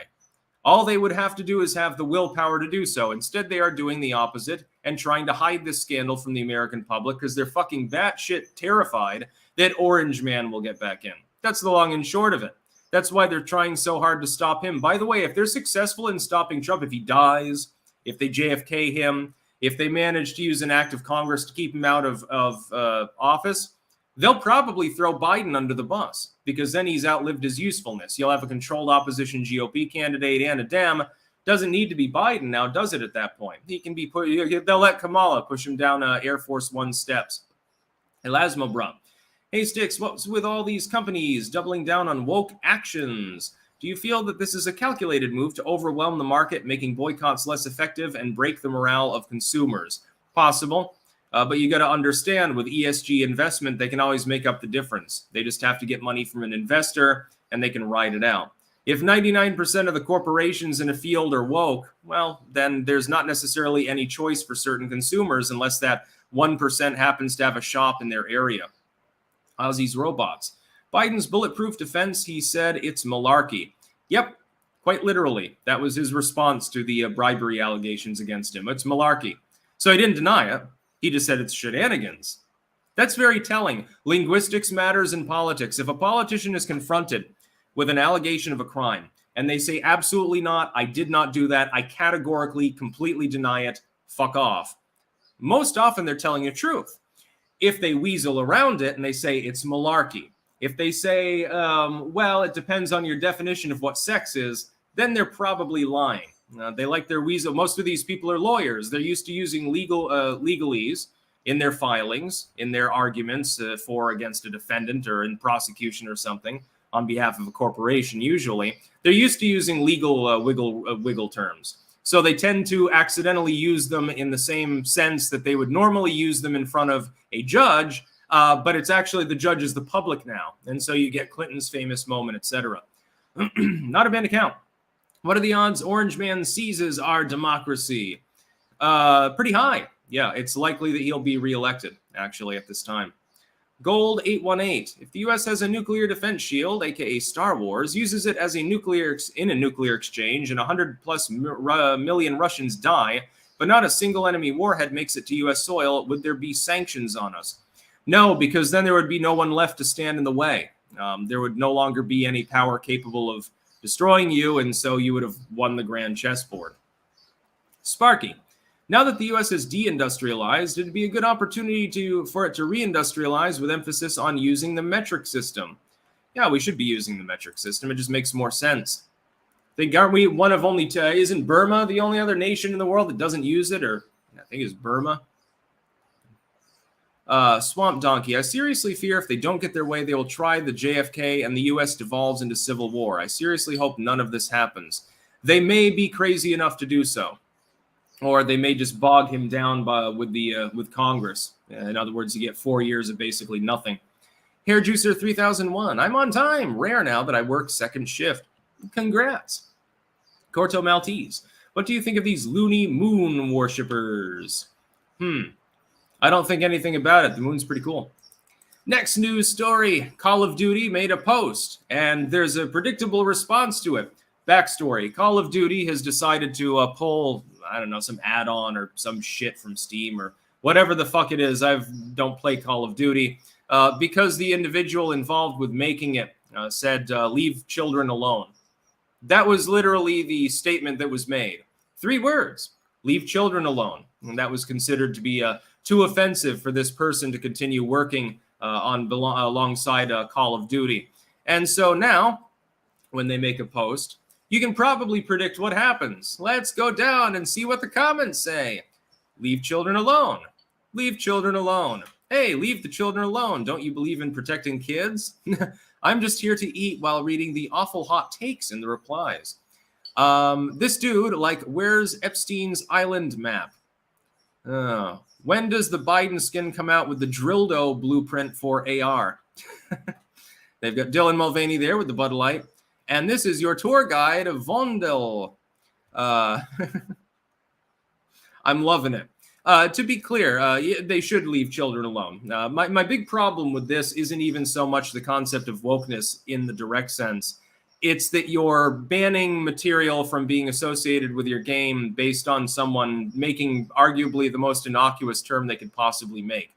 Speaker 1: All they would have to do is have the willpower to do so. Instead, they are doing the opposite and trying to hide this scandal from the American public because they're fucking batshit terrified that Orange Man will get back in. That's the long and short of it. That's why they're trying so hard to stop him. By the way, if they're successful in stopping Trump, if he dies, if they JFK him, if they manage to use an act of Congress to keep him out of office, they'll probably throw Biden under the bus because then he's outlived his usefulness. You'll have a controlled opposition GOP candidate and a Dem. Doesn't need to be Biden now, does it, at that point? He can be put. They'll let Kamala push him down Air Force One steps. Elasmo Brum. Hey, Sticks, what's with all these companies doubling down on woke actions? Do you feel that this is a calculated move to overwhelm the market, making boycotts less effective and break the morale of consumers? Possible. But you got to understand with ESG investment, they can always make up the difference. They just have to get money from an investor and they can ride it out. If 99% of the corporations in a field are woke, well, then there's not necessarily any choice for certain consumers unless that 1% happens to have a shop in their area. Aussie's robots. Biden's bulletproof defense, he said it's malarkey. Yep, quite literally. That was his response to the bribery allegations against him. It's malarkey. So he didn't deny it. He just said it's shenanigans. That's very telling. Linguistics matters in politics. If a politician is confronted with an allegation of a crime and they say, absolutely not, I did not do that, I categorically, completely deny it, fuck off. Most often they're telling the truth. If they weasel around it and they say it's malarkey, if they say, well, it depends on your definition of what sex is, then they're probably lying. They like their weasel. Most of these people are lawyers. They're used to using legalese in their filings, in their arguments for or against a defendant or in prosecution or something on behalf of a corporation. Usually, they're used to using legal wiggle terms. So they tend to accidentally use them in the same sense that they would normally use them in front of a judge, but it's actually the judge is the public now. And so you get Clinton's famous moment, etc. Not a bad account. What are the odds Orange Man seizes our democracy? Pretty high. Yeah, it's likely that he'll be reelected, actually, at this time. Gold 818. If the U.S. has a nuclear defense shield, aka Star Wars, uses it as a nuclear exchange, and 100+ million Russians die, but not a single enemy warhead makes it to U.S. soil, would there be sanctions on us? No, because then there would be no one left to stand in the way. There would no longer be any power capable of destroying you, and so you would have won the grand chessboard. Sparky. Now that the U.S. has deindustrialized, it'd be a good opportunity for it to reindustrialize with emphasis on using the metric system. Yeah, we should be using the metric system. It just makes more sense. Aren't we one of only two? Isn't Burma the only other nation in the world that doesn't use it? Or I think it's Burma. Swamp Donkey. I seriously fear if they don't get their way, they will try the JFK and the U.S. devolves into civil war. I seriously hope none of this happens. They may be crazy enough to do so. Or they may just bog him down with Congress. In other words, you get 4 years of basically nothing. Hair Juicer 3001. I'm on time. Rare now that I work second shift. Congrats. Corto Maltese. What do you think of these loony moon worshippers? I don't think anything about it. The moon's pretty cool. Next news story. Call of Duty made a post, and there's a predictable response to it. Backstory. Call of Duty has decided to pull, I don't know, some add-on or some shit from Steam or whatever the fuck it is. I don't play Call of Duty because the individual involved with making it said, leave children alone. That was literally the statement that was made. 3 words, leave children alone. And that was considered to be too offensive for this person to continue working alongside Call of Duty. And so now, when they make a post, you can probably predict what happens. Let's go down and see what the comments say. Leave children alone. Leave children alone. Hey, leave the children alone. Don't you believe in protecting kids? I'm just here to eat while reading the awful hot takes in the replies. This dude, where's Epstein's island map? When does the Biden skin come out with the Drildo blueprint for AR? They've got Dylan Mulvaney there with the Bud Light. And this is your tour guide of Vondel. I'm loving it. To be clear, they should leave children alone. My big problem with this isn't even so much the concept of wokeness in the direct sense. It's that you're banning material from being associated with your game based on someone making arguably the most innocuous term they could possibly make.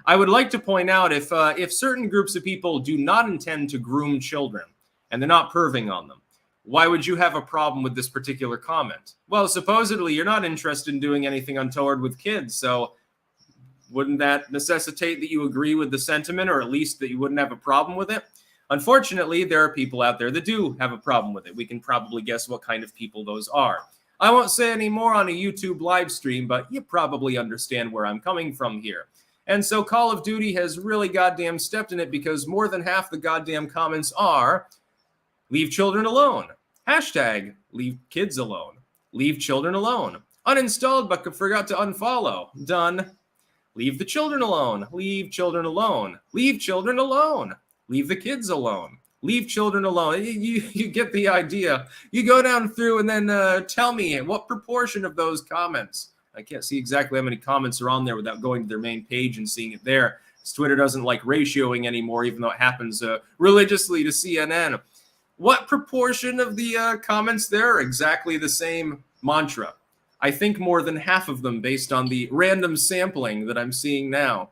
Speaker 1: I would like to point out if certain groups of people do not intend to groom children, and they're not perving on them, why would you have a problem with this particular comment? Well, supposedly you're not interested in doing anything untoward with kids, so wouldn't that necessitate that you agree with the sentiment, or at least that you wouldn't have a problem with it? Unfortunately, there are people out there that do have a problem with it. We can probably guess what kind of people those are. I won't say any more on a YouTube live stream, but you probably understand where I'm coming from here. And so Call of Duty has really goddamn stepped in it, because more than half the goddamn comments are, leave children alone. Hashtag leave kids alone. Leave children alone. Uninstalled but forgot to unfollow. Done. Leave the children alone. Leave children alone. Leave children alone. Leave the kids alone. Leave children alone. You get the idea. You go down through and then tell me what proportion of those comments I can't see exactly how many comments are on there without going to their main page and seeing it there. Twitter doesn't like ratioing anymore, even though it happens religiously to CNN. What proportion of the comments there are exactly the same mantra? I think more than half of them based on the random sampling that I'm seeing now.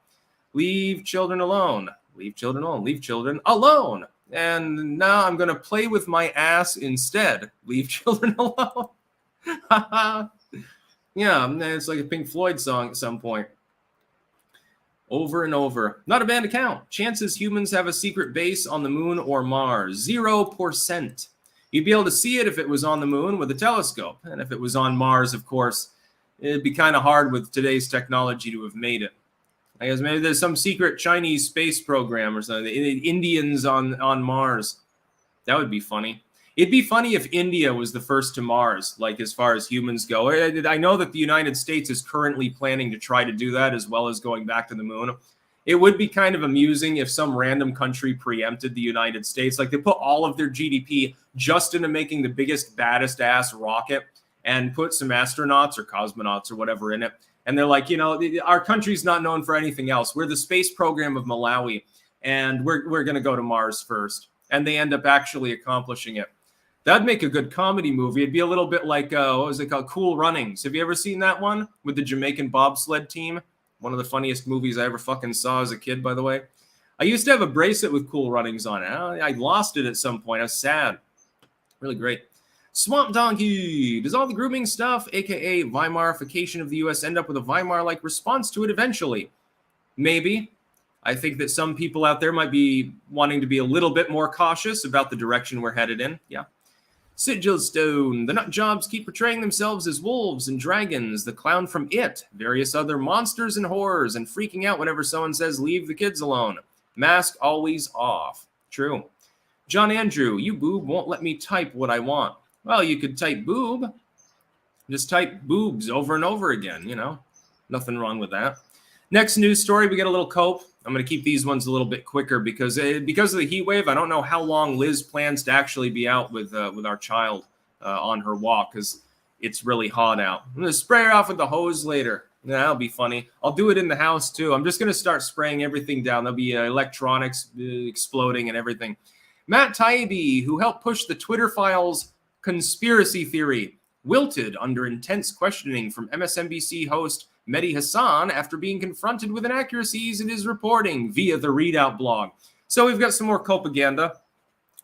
Speaker 1: Leave children alone. Leave children alone. Leave children alone. And now I'm going to play with my ass instead. Leave children alone. Yeah, it's like a Pink Floyd song at some point. Over and over. Not a bad account. Chances humans have a secret base on the moon or Mars. 0%. You'd be able to see it if it was on the moon with a telescope. And if it was on Mars, of course, it'd be kind of hard with today's technology to have made it. I guess maybe there's some secret Chinese space program or something. Indians on Mars. That would be funny. It'd be funny if India was the first to Mars, like as far as humans go. I know that the United States is currently planning to try to do that as well as going back to the moon. It would be kind of amusing if some random country preempted the United States. Like they put all of their GDP just into making the biggest, baddest ass rocket and put some astronauts or cosmonauts or whatever in it. And they're like, our country's not known for anything else. We're the space program of Malawi, and we're going to go to Mars first. And they end up actually accomplishing it. That'd make a good comedy movie. It'd be a little bit like, what was it called? Cool Runnings. Have you ever seen that one with the Jamaican bobsled team? One of the funniest movies I ever fucking saw as a kid, by the way. I used to have a bracelet with Cool Runnings on it. I lost it at some point. I was sad. Really great. Swamp Donkey. Does all the grooming stuff, aka Weimarification of the US, end up with a Weimar-like response to it eventually? Maybe. I think that some people out there might be wanting to be a little bit more cautious about the direction we're headed in. Yeah. Sigilstone. The nut jobs keep portraying themselves as wolves and dragons, the clown from It, various other monsters and horrors, and freaking out whenever someone says, leave the kids alone. Mask always off. True. John Andrew, you boob won't let me type what I want. Well, you could type boob. Just type boobs over and over again, Nothing wrong with that. Next news story, we get a little cope. I'm going to keep these ones a little bit quicker because of the heat wave. I don't know how long Liz plans to actually be out with our child on her walk because it's really hot out. I'm going to spray her off with the hose later. Yeah, that'll be funny. I'll do it in the house too. I'm just going to start spraying everything down. There'll be electronics exploding and everything. Matt Taibbi, who helped push the Twitter files conspiracy theory, wilted under intense questioning from MSNBC host Mehdi Hassan after being confronted with inaccuracies in his reporting via the Readout blog. So we've got some more propaganda.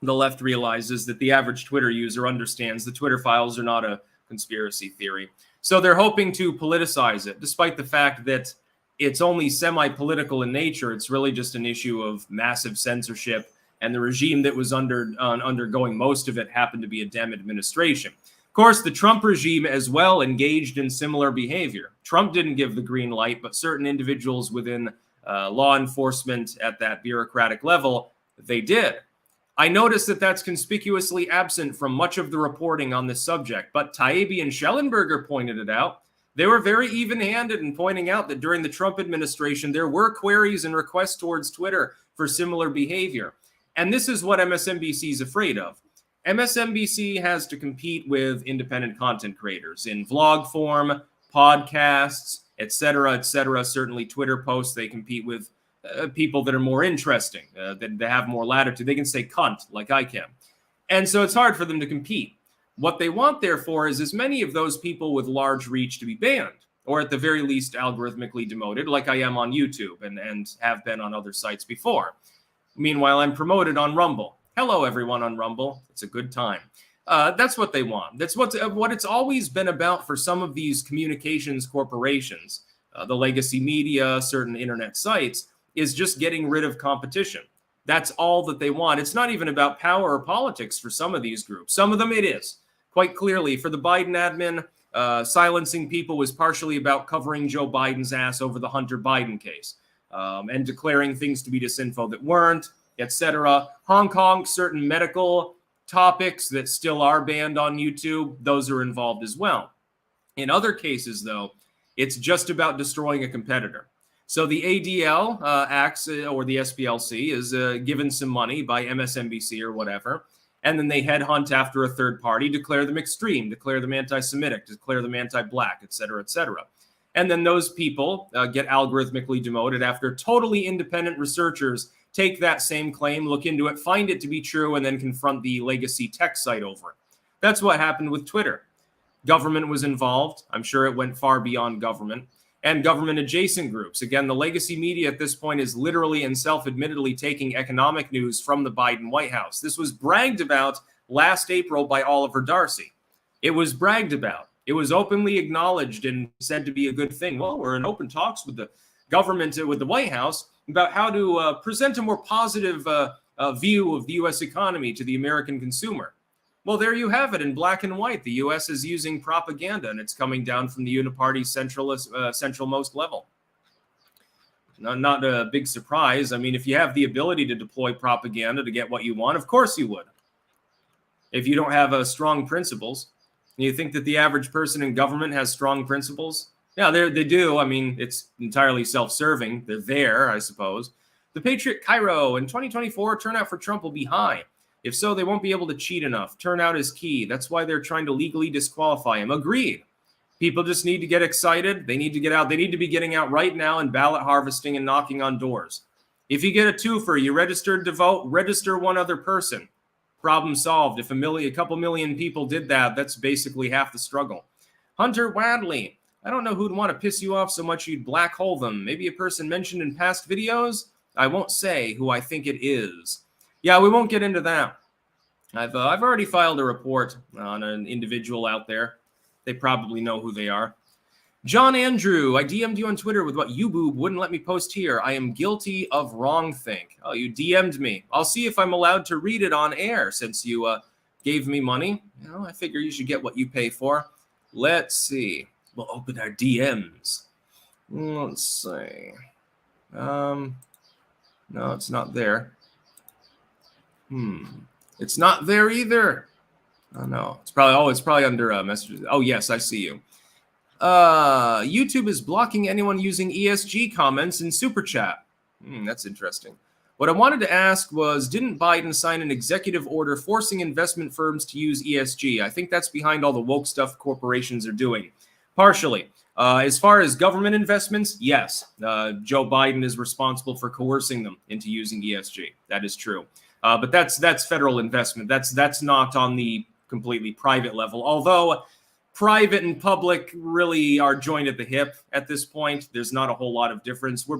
Speaker 1: The left realizes that the average Twitter user understands the Twitter files are not a conspiracy theory. So they're hoping to politicize it, despite the fact that it's only semi-political in nature. It's really just an issue of massive censorship, and the regime that was undergoing most of it happened to be a Dem administration. Of course, the Trump regime as well engaged in similar behavior. Trump didn't give the green light, but certain individuals within law enforcement at that bureaucratic level, they did. I noticed that that's conspicuously absent from much of the reporting on this subject, but Taibbi and Schellenberger pointed it out. They were very even-handed in pointing out that during the Trump administration, there were queries and requests towards Twitter for similar behavior. And this is what MSNBC is afraid of. MSNBC has to compete with independent content creators in vlog form, podcasts, etc., etc. Certainly Twitter posts, they compete with people that are more interesting, that have more latitude. They can say cunt like I can. And so it's hard for them to compete. What they want, therefore, is as many of those people with large reach to be banned, or at the very least algorithmically demoted, like I am on YouTube and have been on other sites before. Meanwhile, I'm promoted on Rumble. Hello, everyone on Rumble. It's a good time. That's what they want. That's what it's always been about for some of these communications corporations, the legacy media, certain internet sites, is just getting rid of competition. That's all that they want. It's not even about power or politics for some of these groups. Some of them it is. Quite clearly, for the Biden admin, silencing people was partially about covering Joe Biden's ass over the Hunter Biden case and declaring things to be disinfo that weren't, etc. Hong Kong, certain medical topics that still are banned on YouTube, those are involved as well. In other cases, though, it's just about destroying a competitor. So the ADL acts, or the SPLC, is given some money by MSNBC or whatever, and then they headhunt after a third party, declare them extreme, declare them anti-Semitic, declare them anti-black, etc., etc. And then those people get algorithmically demoted after totally independent researchers take that same claim, look into it, find it to be true, and then confront the legacy tech site over it. That's what happened with Twitter. Government was involved. I'm sure it went far beyond government. And government adjacent groups. Again, the legacy media at this point is literally and self-admittedly taking economic news from the Biden White House. This was bragged about last April by Oliver Darcy. It was bragged about. It was openly acknowledged and said to be a good thing. Well, we're in open talks with the government, with the White House, about how to present a more positive view of the U.S. economy to the American consumer. Well, there you have it in black and white. The U.S. is using propaganda, and it's coming down from the uniparty centralmost level. Not a big surprise. I mean, if you have the ability to deploy propaganda to get what you want, of course you would. If you don't have strong principles, and you think that the average person in government has strong principles, yeah, they do. I mean, it's entirely self-serving. They're there, I suppose. The Patriot Cairo in 2024, turnout for Trump will be high. If so, they won't be able to cheat enough. Turnout is key. That's why they're trying to legally disqualify him. Agreed. People just need to get excited. They need to get out. They need to be getting out right now and ballot harvesting and knocking on doors. If you get a twofer, you registered to vote, register one other person. Problem solved. If a couple million people did that, that's basically half the struggle. Hunter Wadley. I don't know who'd want to piss you off so much you'd black hole them. Maybe a person mentioned in past videos? I won't say who I think it is. Yeah, we won't get into that. I've already filed a report on an individual out there. They probably know who they are. John Andrew, I DM'd you on Twitter with what YouBoob wouldn't let me post here. I am guilty of wrongthink. Oh, you DM'd me. I'll see if I'm allowed to read it on air since you gave me money. You know, I figure you should get what you pay for. Let's see. We'll open our DMs. Let's see. No, it's not there. It's not there either. Oh no, it's probably under messages. Oh yes, I see you. YouTube is blocking anyone using ESG comments in Super Chat. That's interesting. What I wanted to ask was, didn't Biden sign an executive order forcing investment firms to use ESG? I think that's behind all the woke stuff corporations are doing. Partially. As far as government investments, yes, Joe Biden is responsible for coercing them into using ESG. That is true. But that's federal investment. That's not on the completely private level. Although private and public really are joined at the hip at this point. There's not a whole lot of difference. We're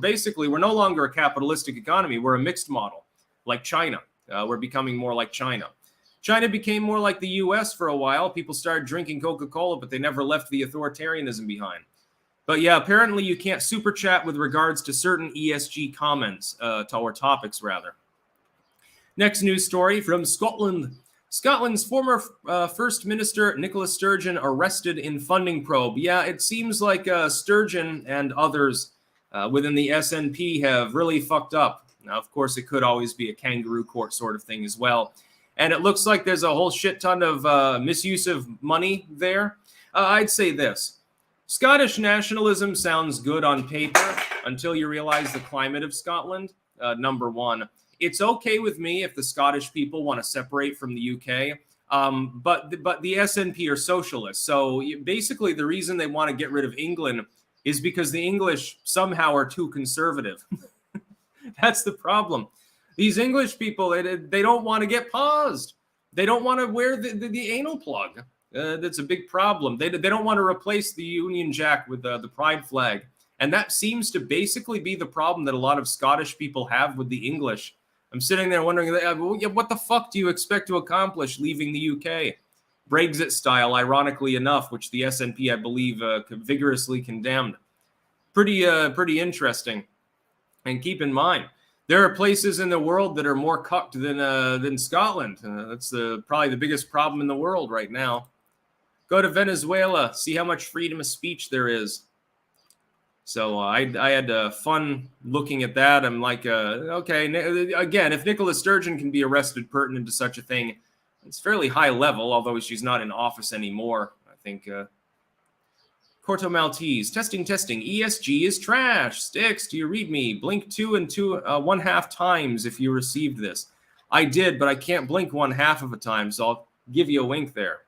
Speaker 1: no longer a capitalistic economy. We're a mixed model, like China. We're becoming more like China. China became more like the U.S. for a while. People started drinking Coca-Cola, but they never left the authoritarianism behind. But yeah, apparently you can't super chat with regards to certain ESG comments, or topics rather. Next news story from Scotland. Scotland's former First Minister Nicola Sturgeon arrested in funding probe. Yeah, it seems like Sturgeon and others within the SNP have really fucked up. Now, of course, it could always be a kangaroo court sort of thing as well. And it looks like there's a whole shit ton of misuse of money there. I'd say this. Scottish nationalism sounds good on paper until you realize the climate of Scotland. Number one. It's okay with me if the Scottish people want to separate from the UK, but the SNP are socialists. So basically the reason they want to get rid of England is because the English somehow are too conservative. That's the problem. These English people, they don't want to get paused. They don't want to wear the anal plug. That's a big problem. They don't want to replace the Union Jack with the pride flag. And that seems to basically be the problem that a lot of Scottish people have with the English. I'm sitting there wondering, what the fuck do you expect to accomplish leaving the UK? Brexit style, ironically enough, which the SNP, I believe, vigorously condemned. Pretty interesting. And keep in mind, there are places in the world that are more cucked than Scotland. That's probably the biggest problem in the world right now. Go to Venezuela, see how much freedom of speech there is. So I had fun looking at that. I'm like, okay, again, if Nicola Sturgeon can be arrested pertinent to such a thing, it's fairly high level, although she's not in office anymore. I think Corto Maltese, testing. ESG is trash. Sticks, do you read me? Blink 2 and 1/2 times if you received this. I did, but I can't blink 1/2 of a time, so I'll give you a wink there.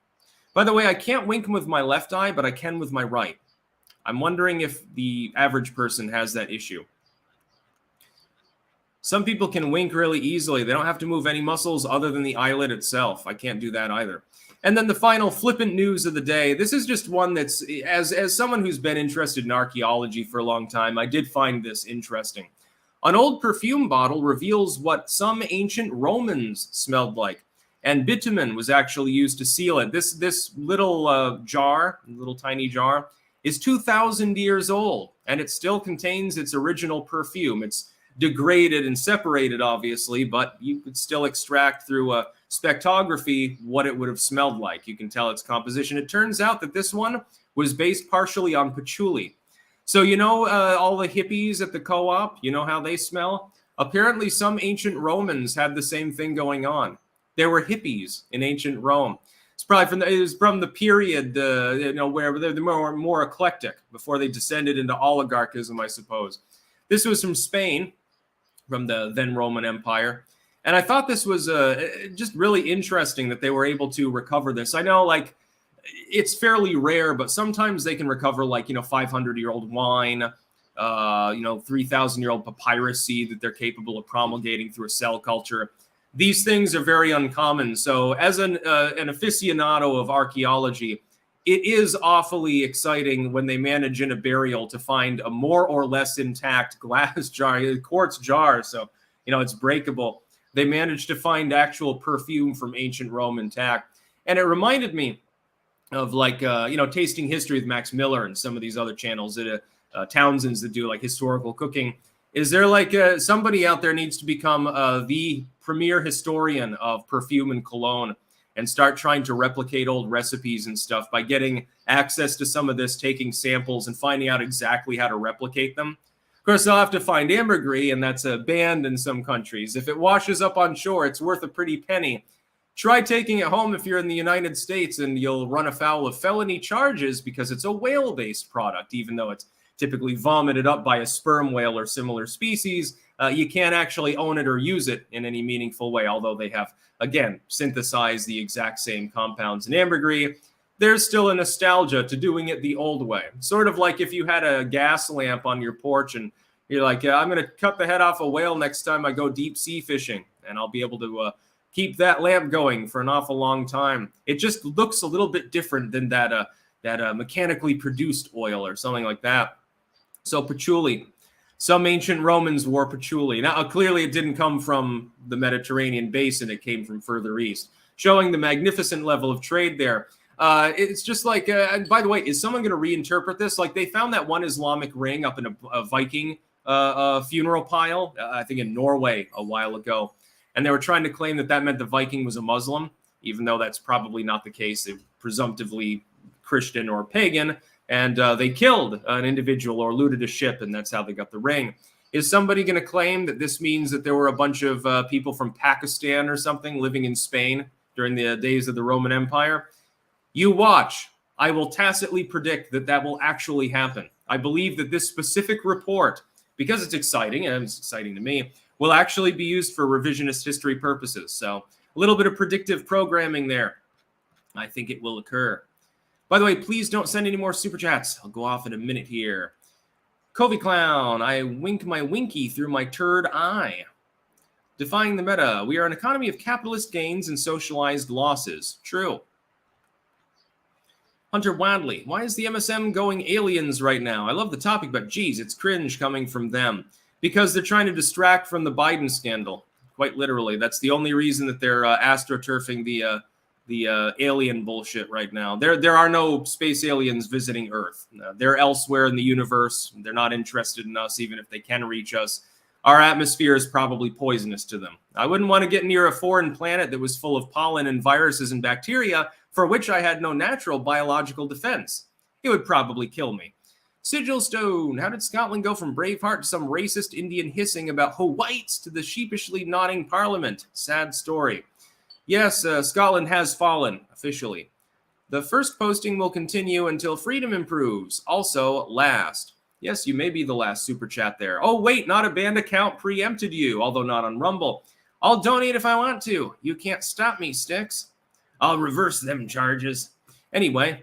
Speaker 1: By the way, I can't wink with my left eye, but I can with my right. I'm wondering if the average person has that issue. Some people can wink really easily. They don't have to move any muscles other than the eyelid itself. I can't do that either. And then the final flippant news of the day. This is just one that's, as someone who's been interested in archaeology for a long time, I did find this interesting. An old perfume bottle reveals what some ancient Romans smelled like. And bitumen was actually used to seal it. This little jar, little tiny jar, is 2,000 years old, and it still contains its original perfume. It's degraded and separated, obviously, but you could still extract through spectrography what it would have smelled like. You can tell its composition. It turns out that this one was based partially on patchouli. So you know all the hippies at the co-op, you know how they smell? Apparently some ancient Romans had the same thing going on. There were hippies in ancient Rome. It's probably from the period, where they're more eclectic before they descended into oligarchism, I suppose. This was from Spain, from the then Roman Empire. And I thought this was just really interesting that they were able to recover this. I know, like, it's fairly rare, but sometimes they can recover, like, 500-year-old wine, 3,000-year-old papyrus seed that they're capable of promulgating through a cell culture. These things are very uncommon. So as an aficionado of archaeology, it is awfully exciting when they manage in a burial to find a more or less intact glass jar, quartz jar. So, it's breakable. They managed to find actual perfume from ancient Rome intact. And it reminded me of, like, Tasting History with Max Miller and some of these other channels that Townsend's that do, like, historical cooking. Is there, like, somebody out there needs to become the premier historian of perfume and cologne and start trying to replicate old recipes and stuff by getting access to some of this, taking samples and finding out exactly how to replicate them. Of course, they'll have to find ambergris, and that's banned in some countries. If it washes up on shore, it's worth a pretty penny. Try taking it home if you're in the United States, and you'll run afoul of felony charges because it's a whale-based product, even though it's typically vomited up by a sperm whale or similar species. You can't actually own it or use it in any meaningful way, although they have, again, synthesized the exact same compounds in ambergris. There's still a nostalgia to doing it the old way. Sort of like if you had a gas lamp on your porch and you're like, I'm going to cut the head off a whale next time I go deep sea fishing, and I'll be able to keep that lamp going for an awful long time. It just looks a little bit different than that mechanically produced oil or something like that. So patchouli. Some ancient Romans wore patchouli. Now, clearly it didn't come from the Mediterranean basin. It came from further east, showing the magnificent level of trade there. It's just like, and by the way, is someone going to reinterpret this? Like, they found that one Islamic ring up in a Viking funeral pile, I think in Norway a while ago. And they were trying to claim that meant the Viking was a Muslim, even though that's probably not the case. They're presumptively Christian or pagan. And they killed an individual or looted a ship, and that's how they got the ring. Is somebody going to claim that this means that there were a bunch of people from Pakistan or something living in Spain during the days of the Roman Empire? You watch. I will tacitly predict that will actually happen. I believe that this specific report, because it's exciting, and it's exciting to me, will actually be used for revisionist history purposes. So a little bit of predictive programming there. I think it will occur. By the way, please don't send any more super chats. I'll go off in a minute here. Covey Clown, I wink my winky through my turd eye. Defying the meta. We are an economy of capitalist gains and socialized losses. True. Hunter Wadley, why is the MSM going aliens right now? I love the topic, but geez, it's cringe coming from them. Because they're trying to distract from the Biden scandal. Quite literally. That's the only reason that they're astroturfing the alien bullshit right now. There are no space aliens visiting Earth. They're elsewhere in the universe. They're not interested in us, even if they can reach us. Our atmosphere is probably poisonous to them. I wouldn't want to get near a foreign planet that was full of pollen and viruses and bacteria for which I had no natural biological defense. It would probably kill me. Sigil Stone, how did Scotland go from Braveheart to some racist Indian hissing about whites to the sheepishly nodding parliament? Sad story. Yes, Scotland has fallen, officially. The first posting will continue until freedom improves. Also, last. Yes, you may be the last super chat there. Oh, wait, not a banned account preempted you, although not on Rumble. I'll donate if I want to. You can't stop me, Sticks. I'll reverse them charges. Anyway,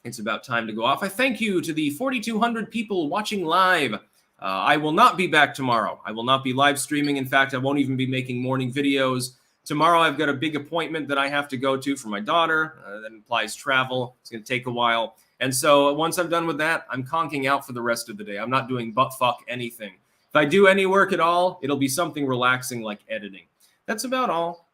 Speaker 1: it's about time to go off. I thank you to the 4,200 people watching live. I will not be back tomorrow. I will not be live streaming. In fact, I won't even be making morning videos. Tomorrow, I've got a big appointment that I have to go to for my daughter. That implies travel. It's going to take a while. And so once I'm done with that, I'm conking out for the rest of the day. I'm not doing butt-fuck anything. If I do any work at all, it'll be something relaxing like editing. That's about all.